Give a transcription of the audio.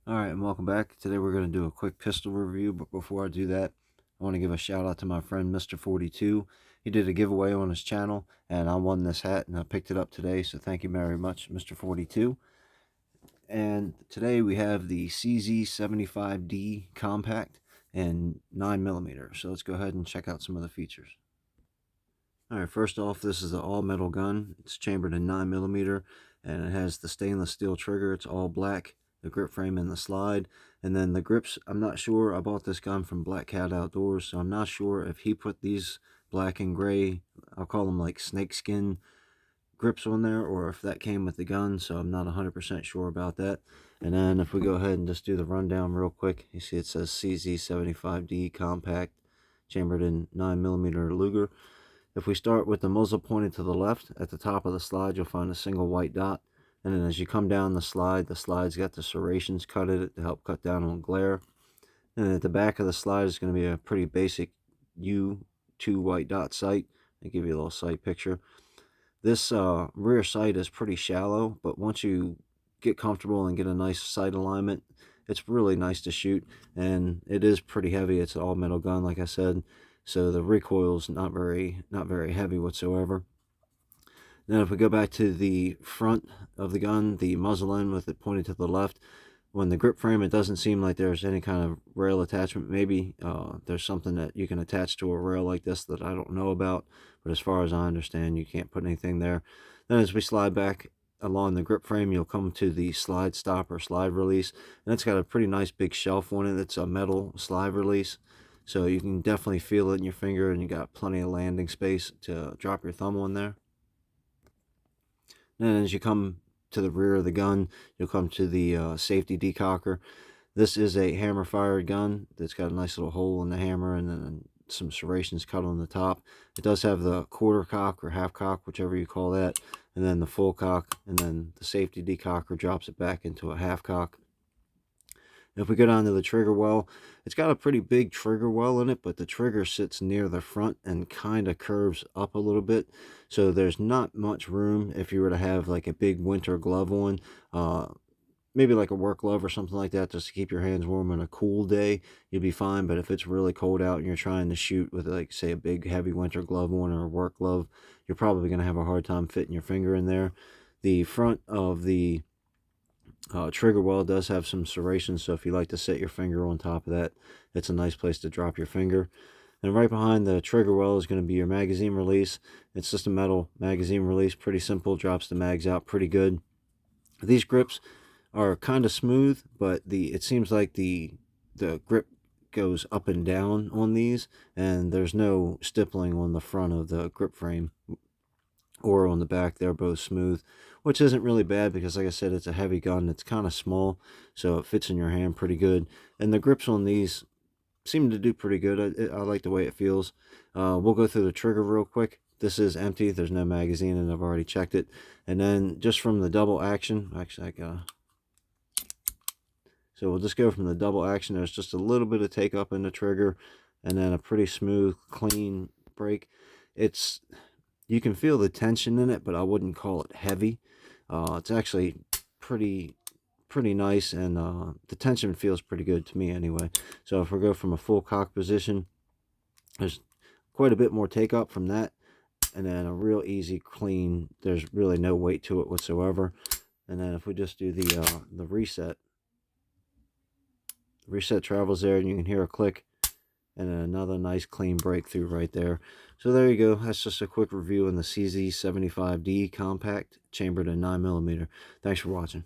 Alright, and welcome back. Today we're going to do a quick pistol review, but before I do that, I want to give a shout out to my friend Mr. 42. He did a giveaway on his channel, and I won this hat, and I picked it up today, so thank you very much, Mr. 42. And today we have the CZ75D Compact and 9mm, so let's go ahead and check out some of the features. Alright, first off, this is an all-metal gun. It's chambered in 9mm, and it has the stainless steel trigger. It's all black, the grip frame and the slide. And then the grips, I'm not sure. I bought this gun from Black Cat Outdoors, so I'm not sure if he put these black and gray, I'll call them like snakeskin grips on there, or if that came with the gun, so I'm not 100% sure about that. And then if we go ahead and just do the rundown real quick, you see it says CZ75D Compact, chambered in 9mm Luger. If we start with the muzzle pointed to the left, at the top of the slide you'll find a single white dot. And then as you come down the slide's got the serrations cut in it to help cut down on glare. And at the back of the slide is going to be a pretty basic U2 white dot sight. I'll give you a little sight picture. This rear sight is pretty shallow, but once you get comfortable and get a nice sight alignment, it's really nice to shoot. And it is pretty heavy. It's an all metal gun, like I said. So the recoil's not very heavy whatsoever. Then if we go back to the front of the gun, the muzzle end with it pointed to the left, when the grip frame, it doesn't seem like there's any kind of rail attachment. Maybe there's something that you can attach to a rail like this that I don't know about, but as far as I understand, you can't put anything there. Then as we slide back along the grip frame, you'll come to the slide stop or slide release, and it's got a pretty nice big shelf on it. It's a metal slide release, so you can definitely feel it in your finger, and you got plenty of landing space to drop your thumb on there. And as you come to the rear of the gun, you'll come to the safety decocker. This is a hammer fired gun that's got a nice little hole in the hammer and then some serrations cut on the top. It does have the quarter cock or half cock, whichever you call that, and then the full cock, and then the safety decocker drops it back into a half cock. If we go down to the trigger well, it's got a pretty big trigger well in it, but the trigger sits near the front and kind of curves up a little bit. So there's not much room if you were to have like a big winter glove on, maybe like a work glove or something like that, just to keep your hands warm on a cool day, you'll be fine. But if it's really cold out and you're trying to shoot with, like, say, a big heavy winter glove on or a work glove, you're probably going to have a hard time fitting your finger in there. The front of the trigger well does have some serrations, so if you like to set your finger on top of that, it's a nice place to drop your finger. And right behind the trigger well is going to be your magazine release. It's just a metal magazine release, pretty simple, drops the mags out pretty good. These grips are kind of smooth, but it seems like the grip goes up and down on these, and there's no stippling on the front of the grip frame or on the back. They're both smooth, which isn't really bad because, like I said, it's a heavy gun. It's kind of small, so it fits in your hand pretty good. And the grips on these seem to do pretty good. I like the way it feels. We'll go through the trigger real quick. This is empty. There's no magazine, and I've already checked it. And then just from the double action, actually, so we'll just go from the double action. There's just a little bit of take up in the trigger, and then a pretty smooth, clean break. You can feel the tension in it, but I wouldn't call it heavy. It's actually pretty nice, and the tension feels pretty good to me anyway. So if we go from a full cock position, there's quite a bit more take up from that, and then a real easy clean. There's really no weight to it whatsoever. And then if we just do the reset travels there, and you can hear a click, and another nice clean breakthrough right there. So there you go. That's just a quick review on the CZ75D Compact, chambered in 9mm. Thanks for watching.